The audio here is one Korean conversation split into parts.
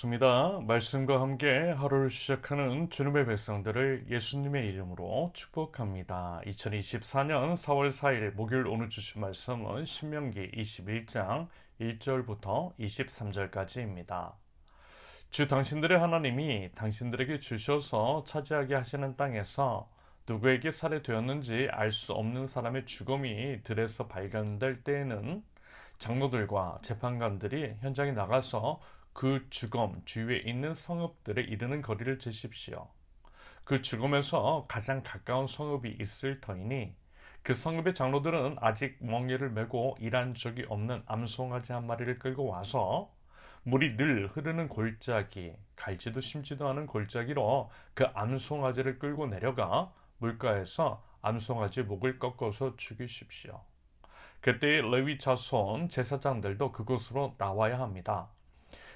반갑습니다. 말씀과 함께 하루를 시작하는 주님의 백성들을 예수님의 이름으로 축복합니다. 2024년 4월 4일 목요일 오늘 주신 말씀은 신명기 21장 1절부터 23절까지입니다. 주 당신들의 하나님이 당신들에게 주셔서 차지하게 하시는 땅에서 누구에게 살해되었는지 알 수 없는 사람의 죽음이 들에서 발견될 때에는 장로들과 재판관들이 현장에 나가서 그 죽음 주위에 있는 성읍들에 이르는 거리를 재십시오. 그 죽음에서 가장 가까운 성읍이 있을 터이니 그 성읍의 장로들은 아직 멍에를 메고 일한 적이 없는 암송아지 한 마리를 끌고 와서 물이 늘 흐르는 골짜기, 갈지도 심지도 않은 골짜기로 그 암송아지를 끌고 내려가 물가에서 암송아지의 목을 꺾어서 죽이십시오. 그때 레위 자손 제사장들도 그곳으로 나와야 합니다.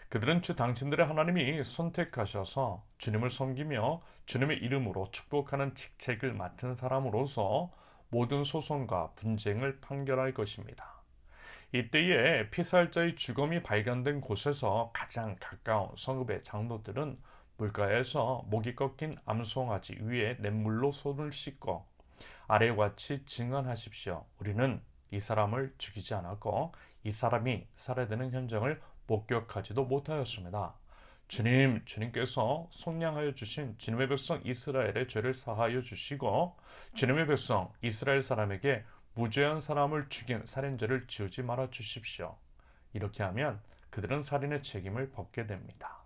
그들은 주 당신들의 하나님이 선택하셔서 주님을 섬기며 주님의 이름으로 축복하는 직책을 맡은 사람으로서 모든 소송과 분쟁을 판결할 것입니다. 이때에 피살자의 죽음이 발견된 곳에서 가장 가까운 성읍의 장로들은 물가에서 목이 꺾인 암송아지 위에 냇물로 손을 씻고 아래와 같이 증언하십시오. 우리는 이 사람을 죽이지 않았고 이 사람이 살해되는 현장을 목격하지도 못하였습니다. 주님께서 속량하여 주신 주님의 백성 이스라엘의 죄를 사하여 주시고 주님의 백성 이스라엘 사람에게 무죄한 사람을 죽인 살인죄를 지우지 말아 주십시오. 이렇게 하면 그들은 살인의 책임을 벗게 됩니다.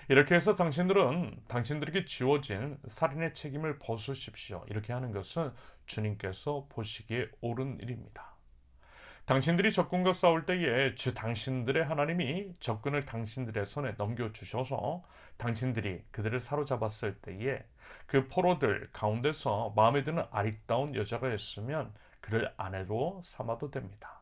이렇게 해서 당신들은 당신들에게 지워진 살인의 책임을 벗으십시오. 이렇게 하는 것은 주님께서 보시기에 옳은 일입니다. 당신들이 적군과 싸울 때에 주 당신들의 하나님이 적군을 당신들의 손에 넘겨주셔서 당신들이 그들을 사로잡았을 때에 그 포로들 가운데서 마음에 드는 아리따운 여자가 있으면 그를 아내로 삼아도 됩니다.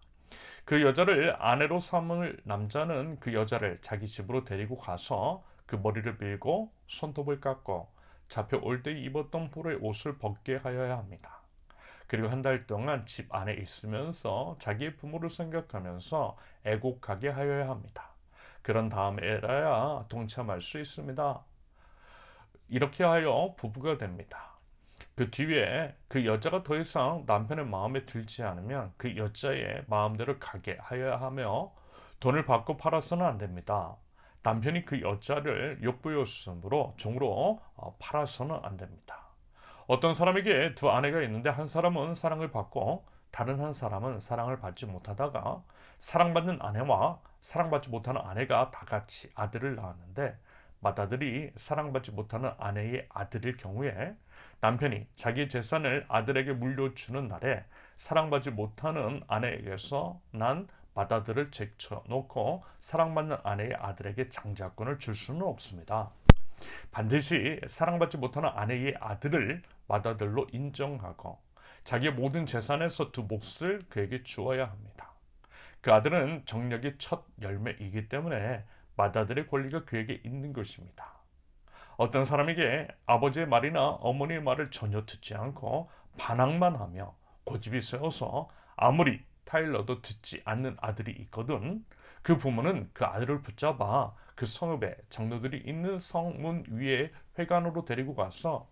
그 여자를 아내로 삼을 남자는 그 여자를 자기 집으로 데리고 가서 그 머리를 밀고 손톱을 깎고 잡혀올 때 입었던 포로의 옷을 벗게 하여야 합니다. 그리고 한 달 동안 집 안에 있으면서 자기의 부모를 생각하면서 애곡하게 하여야 합니다. 그런 다음에라야 동참할 수 있습니다. 이렇게 하여 부부가 됩니다. 그 뒤에 그 여자가 더 이상 남편의 마음에 들지 않으면 그 여자의 마음대로 가게 하여야 하며 돈을 받고 팔아서는 안 됩니다. 남편이 그 여자를 욕부였으므로 종으로 팔아서는 안 됩니다. 어떤 사람에게 두 아내가 있는데 한 사람은 사랑을 받고 다른 한 사람은 사랑을 받지 못하다가 사랑받는 아내와 사랑받지 못하는 아내가 다 같이 아들을 낳았는데 맏아들이 사랑받지 못하는 아내의 아들일 경우에 남편이 자기 재산을 아들에게 물려주는 날에 사랑받지 못하는 아내에게서 난 맏아들을 제쳐놓고 사랑받는 아내의 아들에게 장자권을 줄 수는 없습니다. 반드시 사랑받지 못하는 아내의 아들을 맏아들로 인정하고 자기의 모든 재산에서 두 몫을 그에게 주어야 합니다. 그 아들은 정력의 첫 열매이기 때문에 맏아들의 권리가 그에게 있는 것입니다. 어떤 사람에게 아버지의 말이나 어머니의 말을 전혀 듣지 않고 반항만 하며 고집이 세워서 아무리 타일러도 듣지 않는 아들이 있거든 그 부모는 그 아들을 붙잡아 그 성읍에 장로들이 있는 성문 위에 회관으로 데리고 가서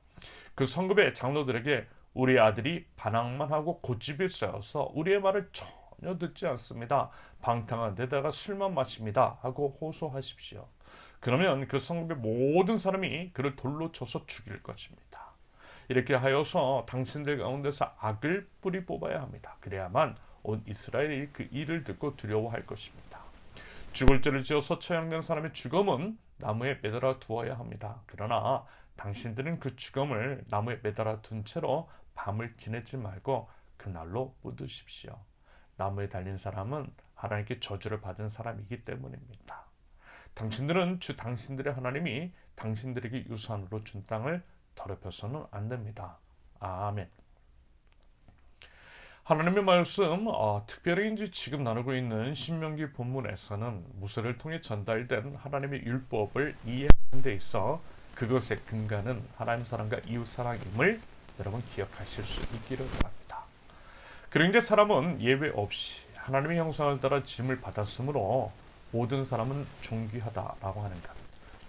그 성읍의 장로들에게 우리 아들이 반항만 하고 고집이 세워서 우리의 말을 전혀 듣지 않습니다. 방탕한 데다가 술만 마십니다. 하고 호소하십시오. 그러면 그 성읍의 모든 사람이 그를 돌로 쳐서 죽일 것입니다. 이렇게 하여서 당신들 가운데서 악을 뿌리 뽑아야 합니다. 그래야만 온 이스라엘이 그 일을 듣고 두려워할 것입니다. 죽을 죄를 지어서 처형된 사람의 죽음은 나무에 매달아 두어야 합니다. 그러나 당신들은 그 죽음을 나무에 매달아 둔 채로 밤을 지내지 말고 그날로 묻으십시오. 나무에 달린 사람은 하나님께 저주를 받은 사람이기 때문입니다. 당신들은 주 당신들의 하나님이 당신들에게 유산으로 준 땅을 더럽혀서는 안 됩니다. 아멘. 하나님의 말씀, 특별히 이제 지금 나누고 있는 신명기 본문에서는 모세를 통해 전달된 하나님의 율법을 이해하는 데 있어 그것의 근간은 하나님 사랑과 이웃 사랑임을 여러분 기억하실 수 있기를 바랍니다. 그리고 이제 사람은 예외 없이 하나님의 형상을 따라 짐을 받았으므로 모든 사람은 존귀하다라고 하는 것.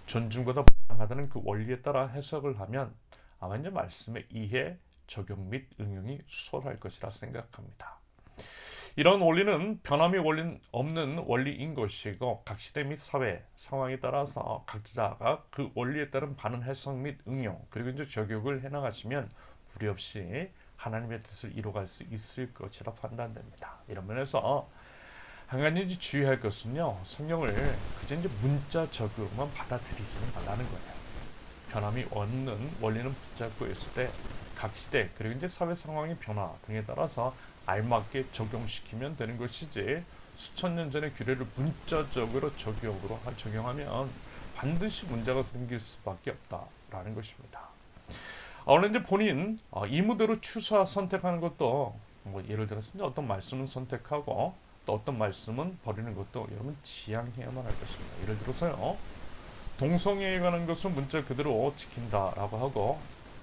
존중보다 부당하다는 그 원리에 따라 해석을 하면 아마 이제 말씀의 이해, 적용 및 응용이 수월할 것이라 생각합니다. 이런 원리는 변함이 없는 원리인 것이고 각 시대 및 사회 상황에 따라서 각자가 그 원리에 따른 바른 해석 및 응용 그리고 이제 적용을 해나가시면 무리 없이 하나님의 뜻을 이루어갈 수 있을 것이라 판단됩니다. 이런 면에서 한 가지 주의할 것은요, 성경을 그저 이제 문자적으로만 받아들이지는 말라는 거예요. 변함이 없는 원리는 붙잡고 있을 때 각 시대 그리고 이제 사회 상황의 변화 등에 따라서 알맞게 적용시키면 되는 것이지 수천 년 전의 규례를 문자적으로 적용하면 반드시 문제가 생길 수밖에 없다라는 것입니다. 오늘 이제 본인 이무대로 추사 선택하는 것도 뭐 예를 들어서 이제 어떤 말씀은 선택하고 또 어떤 말씀은 버리는 것도 여러분 지양해야만 할 것입니다. 예를 들어서요, 동성애에 관한 것은 문자 그대로 지킨다라고 하고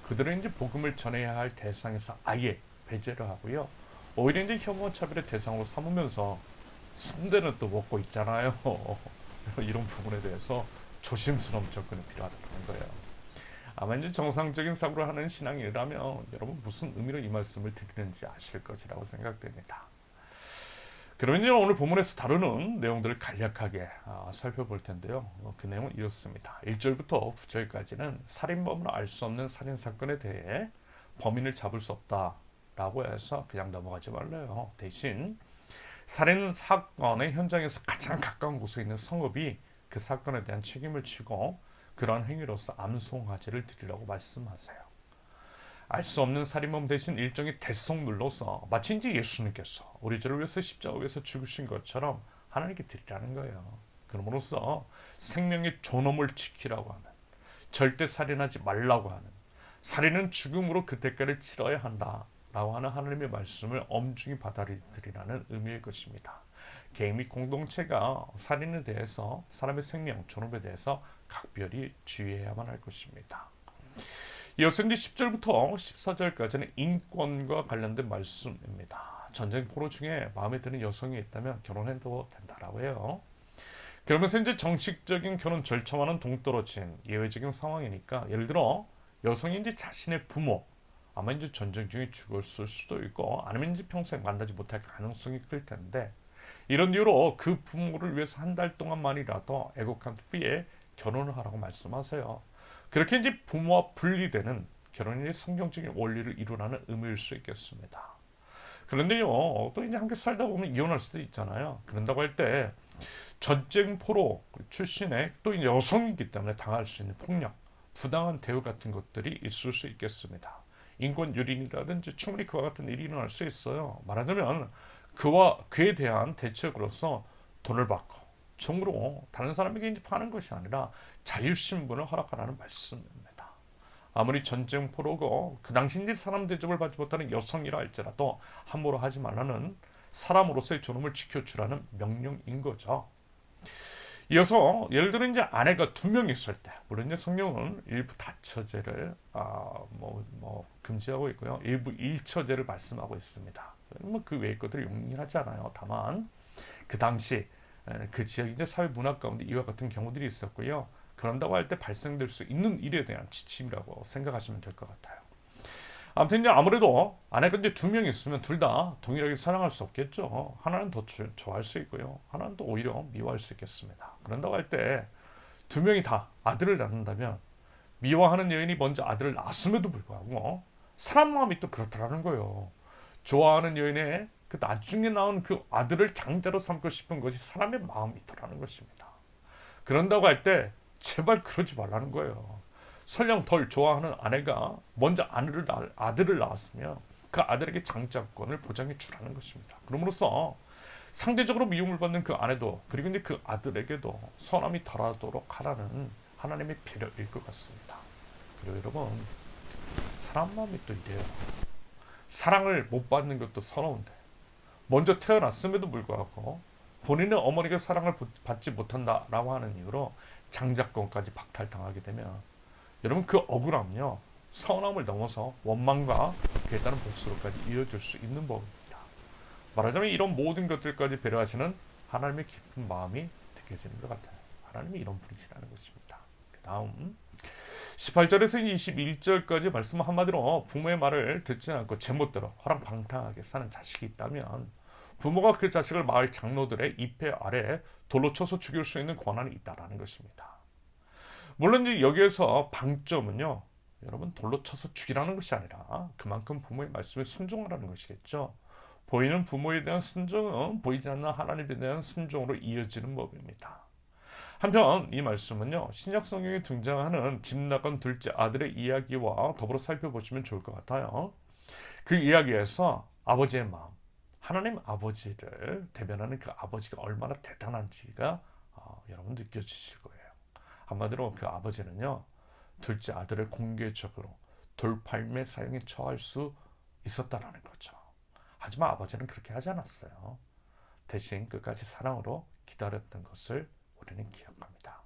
그들은 이제 복음을 전해야 할 대상에서 아예 배제를 하고요. 오히려 이제 혐오 차별의 대상으로 삼으면서 순대는 또 먹고 있잖아요. 이런 부분에 대해서 조심스러운 접근이 필요하다는 거예요. 아마 이제 정상적인 사고를 하는 신앙이라면 여러분 무슨 의미로 이 말씀을 드리는지 아실 것이라고 생각됩니다. 그러면 이제 오늘 본문에서 다루는 내용들을 간략하게 살펴볼 텐데요. 그 내용은 이렇습니다. 1절부터 9절까지는 살인범으로 알 수 없는 살인사건에 대해 범인을 잡을 수 없다라고 해서 그냥 넘어가지 말래요. 대신 살인사건의 현장에서 가장 가까운 곳에 있는 성읍이 그 사건에 대한 책임을 지고 그러한 행위로서 암송화제를 드리려고 말씀하세요. 알 수 없는 살인범 대신 일종의 대속물로서 마치 이제 예수님께서 우리 죄를 위해서 십자가 위에서 죽으신 것처럼 하나님께 드리라는 거예요. 그럼으로써 생명의 존엄을 지키라고 하는, 절대 살인하지 말라고 하는, 살인은 죽음으로 그 대가를 치러야 한다라고 하는 하나님의 말씀을 엄중히 받아들이라는 의미일 것입니다. 개인 및 공동체가 살인에 대해서, 사람의 생명, 존엄에 대해서 각별히 주의해야만 할 것입니다. 이어서 이제 10절부터 14절까지는 인권과 관련된 말씀입니다. 전쟁 포로 중에 마음에 드는 여성이 있다면 결혼해도 된다라고 해요. 그러면서 이제 정식적인 결혼 절차와는 동떨어진 예외적인 상황이니까, 예를 들어 여성이 이제 자신의 부모, 아마 이제 전쟁 중에 죽었을 수도 있고 아니면 이제 평생 만나지 못할 가능성이 클 텐데, 이런 이유로 그 부모를 위해서 한 달 동안만이라도 애국한 후에 결혼을 하라고 말씀하세요. 그렇게 이제 부모와 분리되는 결혼이 성경적인 원리를 이루라는 의미일 수 있겠습니다. 그런데요, 또 이제 함께 살다 보면 이혼할 수도 있잖아요. 그런다고 할 때 전쟁 포로 출신의 또 여성이기 때문에 당할 수 있는 폭력, 부당한 대우 같은 것들이 있을 수 있겠습니다. 인권 유린이라든지 충분히 그와 같은 일이 일어날 수 있어요. 말하자면 그에 대한 대책으로서 돈을 받고 총으로 다른 사람에게 이제 파는 것이 아니라 자유신분을 허락하라는 말씀입니다. 아무리 전쟁 포로고 그 당시 이제 사람 대접을 받지 못하는 여성이라 할지라도 함부로 하지 말라는, 사람으로서의 존엄을 지켜주라는 명령인 거죠. 이어서 예를 들어 이제 아내가 2명 있을 때, 물론 이제 성경은 일부 다처제를 금지하고 있고요, 일부 일처제를 말씀하고 있습니다. 그 외의 것들이 용인하지 않아요. 다만 그 당시 그 지역의 이제 사회 문화 가운데 이와 같은 경우들이 있었고요. 그런다고 할 때 발생될 수 있는 일에 대한 지침이라고 생각하시면 될 것 같아요. 아무튼 이제 아무래도 아내가 이제 2명 있으면 둘 다 동일하게 사랑할 수 없겠죠. 하나는 더 좋아할 수 있고요, 하나는 또 오히려 미워할 수 있겠습니다. 그런다고 할 때 2명이 다 아들을 낳는다면 미워하는 여인이 먼저 아들을 낳았음에도 불구하고 사람 마음이 또 그렇더라는 거예요. 좋아하는 여인의 그 나중에 낳은 그 아들을 장자로 삼고 싶은 것이 사람의 마음이더라는 것입니다. 그런다고 할 때 제발 그러지 말라는 거예요. 설령 덜 좋아하는 아내가 먼저 아들을 낳았으면 그 아들에게 장자권을 보장해 주라는 것입니다. 그러므로써 상대적으로 미움을 받는 그 아내도, 그리고 이제 그 아들에게도 선함이 덜하도록 하라는 하나님의 배려일 것 같습니다. 그리고 여러분, 사람 마음이 또 이래요. 사랑을 못 받는 것도 서러운데 먼저 태어났음에도 불구하고 본인의 어머니가 사랑을 받지 못한다라고 하는 이유로 장자권까지 박탈당하게 되면 여러분, 그 억울함요, 서운함을 넘어서 원망과 그에 따른 복수로까지 이어질 수 있는 법입니다. 말하자면 이런 모든 것들까지 배려하시는 하나님의 깊은 마음이 느껴지는 것 같아요. 하나님이 이런 분이시라는 것입니다. 다음 18절에서 21절까지 말씀 한마디로 부모의 말을 듣지 않고 제멋대로 허랑방탕하게 사는 자식이 있다면 부모가 그 자식을 마을 장로들의 입회 아래 돌로 쳐서 죽일 수 있는 권한이 있다라는 것입니다. 물론 이제 여기에서 방점은요, 여러분 돌로 쳐서 죽이라는 것이 아니라 그만큼 부모의 말씀에 순종하라는 것이겠죠. 보이는 부모에 대한 순종은 보이지 않는 하나님에 대한 순종으로 이어지는 법입니다. 한편 이 말씀은요, 신약 성경에 등장하는 집 나간 둘째 아들의 이야기와 더불어 살펴보시면 좋을 것 같아요. 그 이야기에서 아버지의 마음, 하나님 아버지를 대변하는 그 아버지가 얼마나 대단한지가 여러분 느껴지실 거예요. 한마디로 그 아버지는요, 둘째 아들을 공개적으로 돌팔매 사형에 처할 수 있었다라는 거죠. 하지만 아버지는 그렇게 하지 않았어요. 대신 끝까지 사랑으로 기다렸던 것을 우리는 기억합니다.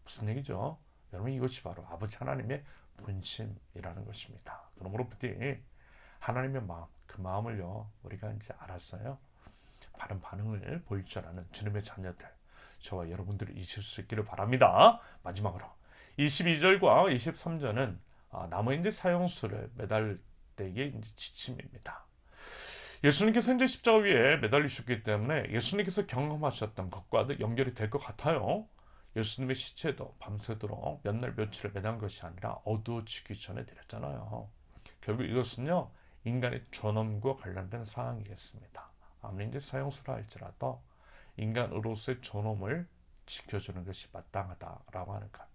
무슨 얘기죠? 여러분, 이것이 바로 아버지 하나님의 본심이라는 것입니다. 그러므로 부디 하나님의 마음, 그 마음을요, 우리가 이제 알았어요. 바른 반응을 보일 줄 아는 주님의 자녀들, 저와 여러분들이 있을 수 있기를 바랍니다. 마지막으로 22절과 23절은 남은 이제 사형수를 매달 때의 이제 지침입니다. 예수님께서 이제 십자가 위에 매달리셨기 때문에 예수님께서 경험하셨던 것과도 연결이 될 것 같아요. 예수님의 시체도 밤새도록 몇 날 며칠을 매단 것이 아니라 어두워지기 전에 드렸잖아요. 결국 이것은요, 인간의 존엄과 관련된 사항이겠습니다. 아무리 이제 사형수라 할지라도 인간으로서의 존엄을 지켜주는 것이 마땅하다라고 하는 것.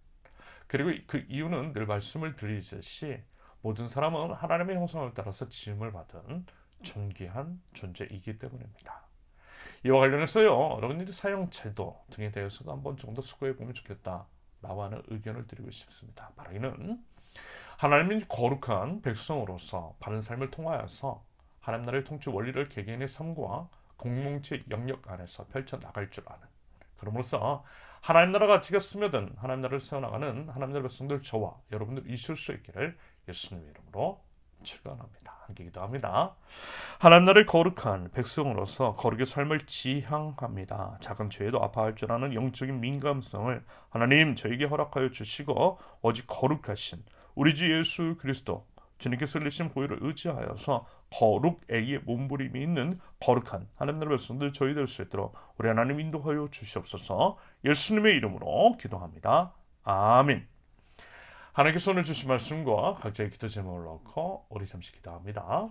그리고 그 이유는 늘 말씀을 드리듯이 모든 사람은 하나님의 형상을 따라서 지음을 받은 존귀한 존재이기 때문입니다. 이와 관련해서요, 여러분들이 사형 제도 등에 대해서도 한번 정도 수고해 보면 좋겠다라고 하는 의견을 드리고 싶습니다. 바라기는 하나님의 거룩한 백성으로서 바른 삶을 통하여서 하나님 나라의 통치 원리를 개개인의 삶과 공동체 영역 안에서 펼쳐나갈 줄 아는, 그러므로써 하나님 나라 가치가 스며든 하나님 나라를 세워나가는 하나님 나라 백성들 저와 여러분들 있을 수 있기를 예수님의 이름으로 축원합니다. 함께 기도합니다. 하나님 나라의 거룩한 백성으로서 거룩의 삶을 지향합니다. 작은 죄에도 아파할 줄 아는 영적인 민감성을 하나님 저에게 허락하여 주시고 오직 거룩하신 우리 주 예수 그리스도 주님께서 흘리신 보혈을 의지하여서 거룩에게 몸부림이 있는 거룩한 하나님 나라 백성들 저희 될 수 있도록 우리 하나님 인도하여 주시옵소서. 예수님의 이름으로 기도합니다. 아멘. 하나님께서 오늘 주신 말씀과 각자의 기도 제목을 넣고 우리 잠시 기도합니다.